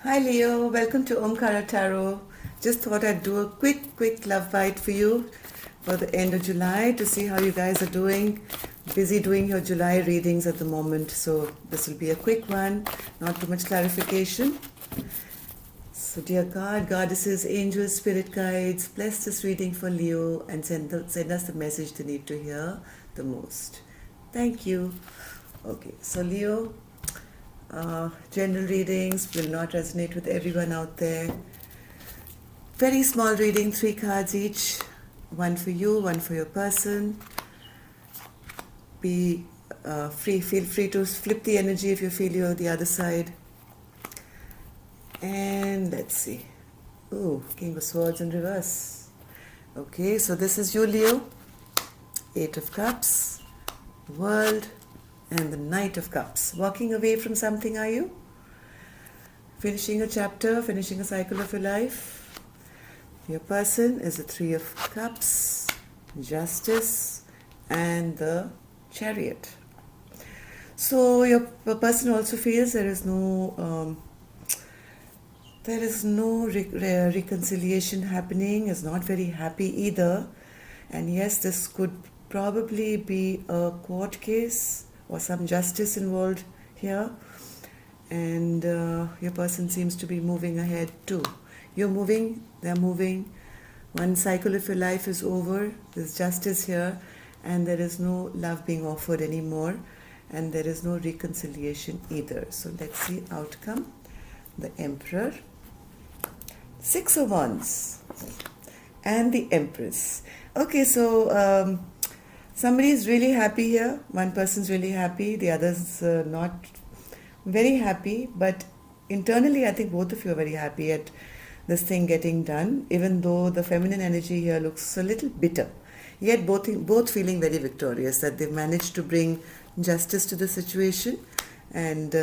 Hi Leo, welcome to Omkara Tarot. Just thought I'd do a quick love bite for you for the end of July to see how you guys are doing. Busy doing your July readings at the moment, so this will be a quick one, not too much clarification. So dear God, goddesses, angels, spirit guides, bless this reading for Leo and send us the message they need to hear the most. Thank you. Okay, so Leo, general readings will not resonate with everyone out there. Very small reading, 3 cards each. One for you, one for your person. Feel free to flip the energy if you feel you're the other side. And let's see. Ooh, King of Swords in reverse. Okay, so this is you, Leo. 8 of Cups, World, and the Knight of Cups. Walking away from something, are you? Finishing a chapter, finishing a cycle of your life. Your person is the 3 of Cups, Justice, and the Chariot. So your person also feels there is no reconciliation happening, is not very happy either. And yes, this could probably be a court case or some justice involved here. And your person seems to be moving ahead too. You're moving, they're moving. One cycle of your life is over. There's justice here, and there is no love being offered anymore, and there is no reconciliation either. So let's see outcome. The Emperor, 6 of Wands, and the Empress. Okay, so somebody is really happy here. One person's really happy, the other's not very happy, but internally I think both of you are very happy at this thing getting done, even though the feminine energy here looks a little bitter. Yet both feeling very victorious that they've managed to bring justice to the situation, and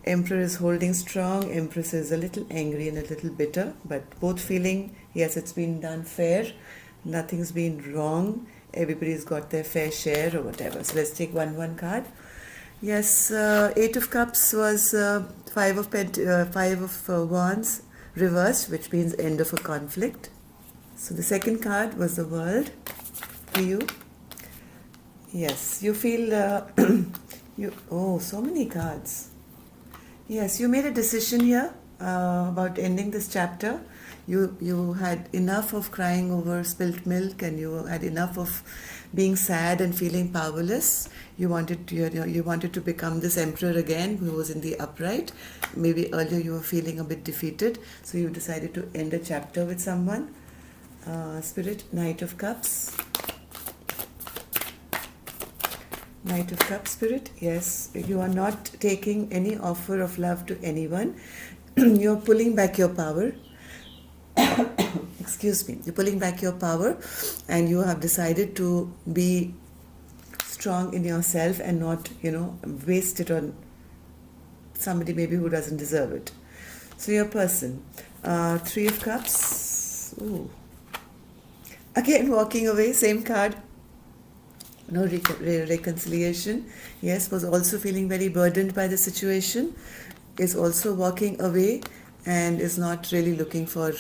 Emperor is holding strong, Empress is a little angry and a little bitter, but both feeling, yes, it's been done fair, nothing's been wrong, everybody's got their fair share or whatever. So let's take one card. Yes, 8 of Cups was 5 of Wands reversed, which means end of a conflict. So the second card was the World for you. Yes, you feel so many cards. Yes, you made a decision here about ending this chapter. You had enough of crying over spilt milk, and you had enough of being sad and feeling powerless. You wanted to become this emperor again, who was in the upright. Maybe earlier you were feeling a bit defeated, so you decided to end a chapter with someone. Spirit, Knight of Cups. Knight of Cups, Spirit. Yes, you are not taking any offer of love to anyone. You're pulling back your power. Excuse me. You're pulling back your power, and you have decided to be strong in yourself and not, waste it on somebody maybe who doesn't deserve it. So your person, 3 of Cups. Ooh. Again, walking away, same card. No reconciliation. Yes, was also feeling very burdened by the situation, is also walking away, and is not really looking for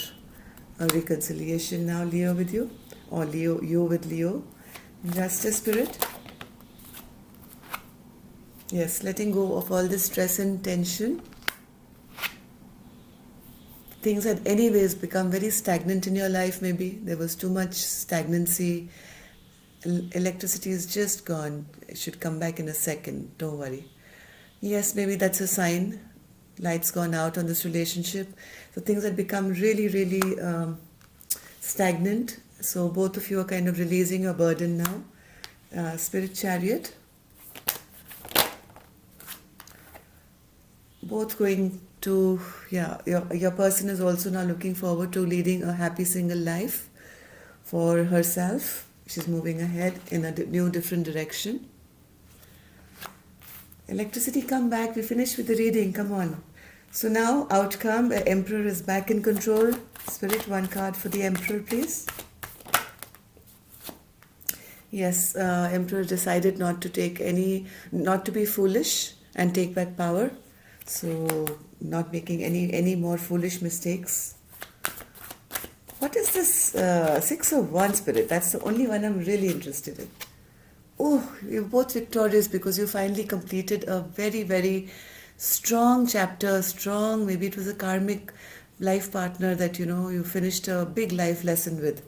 a reconciliation now, Leo with you, or you with Leo. Justice, Spirit. Yes, letting go of all this stress and tension. Things had anyways become very stagnant in your life. Maybe there was too much stagnancy. Electricity is just gone. It should come back in a second. Don't worry. Yes, maybe that's a sign. Light's gone out on this relationship. So things had become really stagnant. So both of you are kind of releasing your burden now. Spirit, Chariot. Both going to, your person is also now looking forward to leading a happy single life for herself. She's moving ahead in a new, different direction. Electricity, come back. We finished with the reading. Come on. So now, outcome. Emperor is back in control. Spirit, 1 card for the Emperor, please. Yes, Emperor decided not to be foolish and take back power. So not making any more foolish mistakes. What is this Six of Wands spirit? That's the only one I'm really interested in. Oh, you're both victorious because you finally completed a very, very strong chapter. Strong, maybe it was a karmic life partner that you finished a big life lesson with.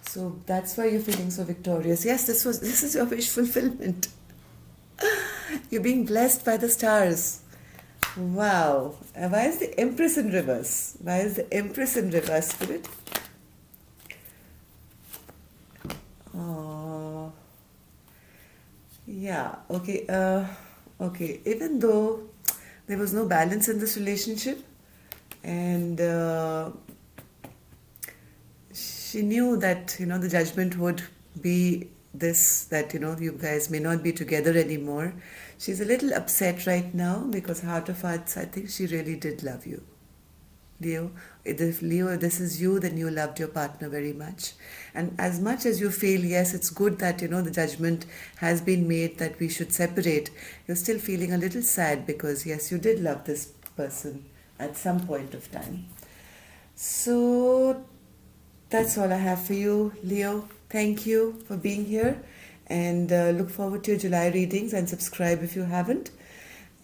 So that's why you're feeling so victorious. Yes, this is your wish fulfillment. You're being blessed by the stars. Wow. Why is the Empress in reverse? Why is the Empress in reverse, spirit? Oh. Yeah, okay. Okay. Even though there was no balance in this relationship, and she knew that the judgment would be this, that you guys may not be together anymore. She's a little upset right now because heart of hearts, I think she really did love you, Leo. If Leo, this is you, then you loved your partner very much. And as much as you feel, yes, it's good that, the judgment has been made that we should separate, you're still feeling a little sad because, yes, you did love this person at some point of time. So that's all I have for you, Leo. Thank you for being here, and look forward to your July readings, and subscribe if you haven't.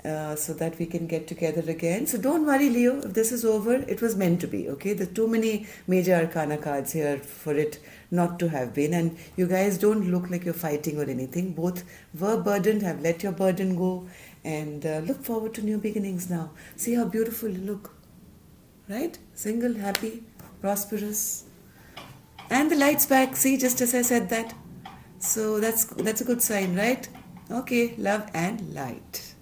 So that we can get together again. So don't worry, Leo, if this is over, it was meant to be, okay? There are too many major arcana cards here for it not to have been. And you guys don't look like you're fighting or anything. Both were burdened, have let your burden go, and look forward to new beginnings now. See how beautiful you look, right? Single, happy, prosperous. And the light's back, see, just as I said that. So that's a good sign, right? Okay, love and light.